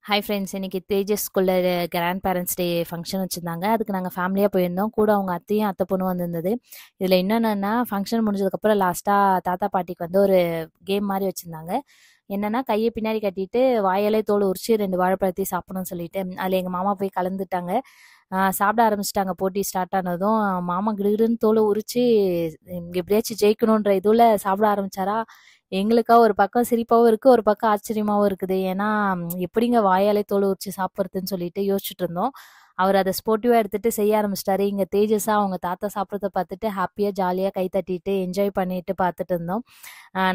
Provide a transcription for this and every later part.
Hi friends, இன்னைக்கு தேஜஸ் ஸ்கூல்ல grand parents day function வச்சிருந்தாங்க. அதுக்கு நாங்கள் ஃபேமிலியாக போயிருந்தோம். கூட அவங்க அத்தையும் அத்தை பொண்ணும் வந்திருந்தது. இதில் என்னென்னா ஃபங்க்ஷன் முடிஞ்சதுக்கப்புறம் லாஸ்ட்டாக தாத்தா பாட்டிக்கு வந்து ஒரு கேம் மாதிரி வச்சுருந்தாங்க. என்னென்னா கையை பின்னாடி கட்டிட்டு வாயாலே தோல் உரிச்சு 2 வாழைப்பழத்தையும் சாப்பிடணும்னு சொல்லிட்டு அதில் எங்கள் மாமா போய் கலந்துட்டாங்க. சாப்பிட ஆரம்பிச்சிட்டாங்க. போட்டி ஸ்டார்ட் ஆனதும் மாமா கிடுகிடுன்னு தோலை உரிச்சு எப்படியாச்சும் ஜெயிக்கணுன்ற இதுல சாப்பிட ஆரம்பிச்சாரா. எங்களுக்கா ஒரு பக்கம் சிரிப்பாவும் இருக்கு, ஒரு பக்கம் ஆச்சரியமாவும் இருக்குது. ஏன்னா எப்படிங்க வாயாலே தோலை உரிச்சு சாப்பிட்றதுன்னு சொல்லிட்டு யோசிச்சுட்டு இருந்தோம். அவர் அதை ஸ்போர்ட்டிவா எடுத்துட்டு செய்ய ஆரம்பிச்சிட்டாரு. இங்க தேஜஸா அவங்க தாத்தா சாப்பிட்றத பார்த்துட்டு ஹாப்பியா ஜாலியா கை தட்டிட்டு என்ஜாய் பண்ணிட்டு பார்த்துட்டு இருந்தோம்.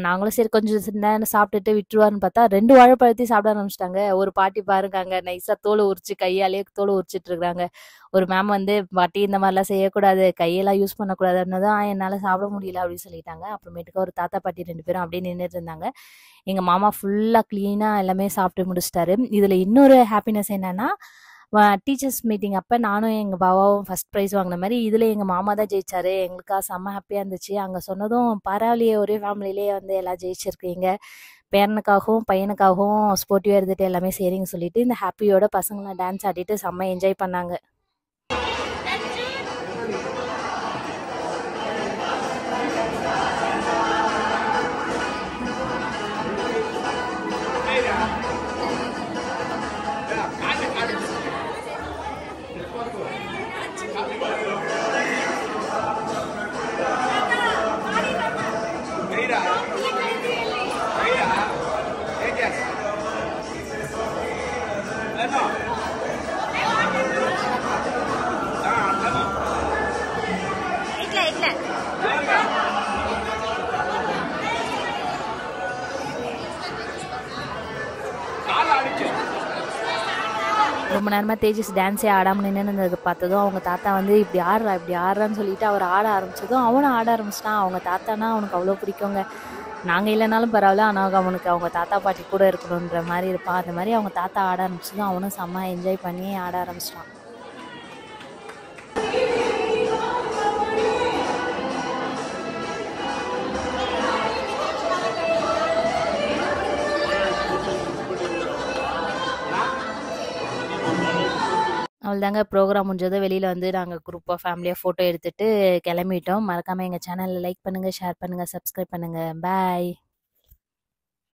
நாங்களும் சரி கொஞ்சம் நேரம் சாப்பிட்டுட்டு விட்டுருவாருன்னு பார்த்தா 2 வாழைப்பழத்தையும் சாப்பிட ஆரம்பிச்சிட்டாங்க. ஒரு பாட்டி பாருங்க அங்க நைஸா தோலை உரிச்சு கையாலேயே தோலை உரிச்சிட்டு இருக்காங்க. ஒரு மேம் வந்து பாட்டி இந்த மாதிரிலாம் செய்யக்கூடாது, கையெல்லாம் யூஸ் பண்ணக்கூடாதுன்னதான் என்னால சாப்பிட முடியல அப்படின்னு சொல்லிட்டாங்க. அப்புறமேட்டுக்கு ஒரு தாத்தா பாட்டி 2 பேரும் அப்படியே நின்றுட்டு இருந்தாங்க. எங்க மாமா ஃபுல்லா கிளீனா எல்லாமே சாப்பிட்டு முடிச்சிட்டாரு. இதுல இன்னொரு ஹாப்பினஸ் என்னன்னா, டீச்சர்ஸ் மீட்டிங் அப்ப நானும் எங்க பாபாவும் ஃபர்ஸ்ட் ப்ரைஸ் வாங்கின மாதிரி இதுல எங்க மாமா தான் ஜெயிச்சாரு. எங்களுக்கா செம்ம ஹாப்பியா இருந்துச்சு. அங்க சொன்னதும் பரவாயில்லையே, ஒரே ஃபேமிலிலேயே வந்து எல்லாம் ஜெயிச்சிருக்கீங்க, பேரனுக்காகவும் பையனுக்காகவும் ஸ்போர்ட்டிவா இருந்துட்டு எல்லாமே சரின்னு சொல்லிட்டு இந்த ஹாப்பியோட பசங்களாம் டான்ஸ் ஆடிட்டு செம்ம என்ஜாய் பண்ணாங்க. ரொம்ப நேரமாக தேஜஸ் டான்ஸே ஆடாமல் நின்றுனதை பார்த்ததும் அவங்க தாத்தா வந்து இப்படி ஆடுறான்னு சொல்லிட்டு அவர் ஆட ஆரம்பிச்சதும் அவனும் ஆட ஆரம்பிச்சிட்டான். அவங்க தாத்தானா அவனுக்கு அவ்வளோ பிடிக்குங்க. நாங்கள் இல்லைனாலும் பரவாயில்ல, ஆனால் அவனுக்கு அவங்க தாத்தா பாட்டி கூட இருக்கணுன்ற மாதிரி இருப்பான். அந்த மாதிரி அவங்க தாத்தா ஆட ஆரம்பிச்சதும் அவனும் செம்ம என்ஜாய் பண்ணி ஆட ஆரம்பிச்சிட்டான். அவ்வளோதாங்க, ப்ரோக்ராம் முடிஞ்சதும் வெளியில் வந்து நாங்கள் குரூப்பாக ஃபேமிலியாக ஃபோட்டோ எடுத்துகிட்டு கிளம்பிட்டோம். மறக்காமல் எங்கள் சேனலில் லைக் பண்ணுங்கள், ஷேர் பண்ணுங்கள், சப்ஸ்கிரைப் பண்ணுங்கள். பாய்.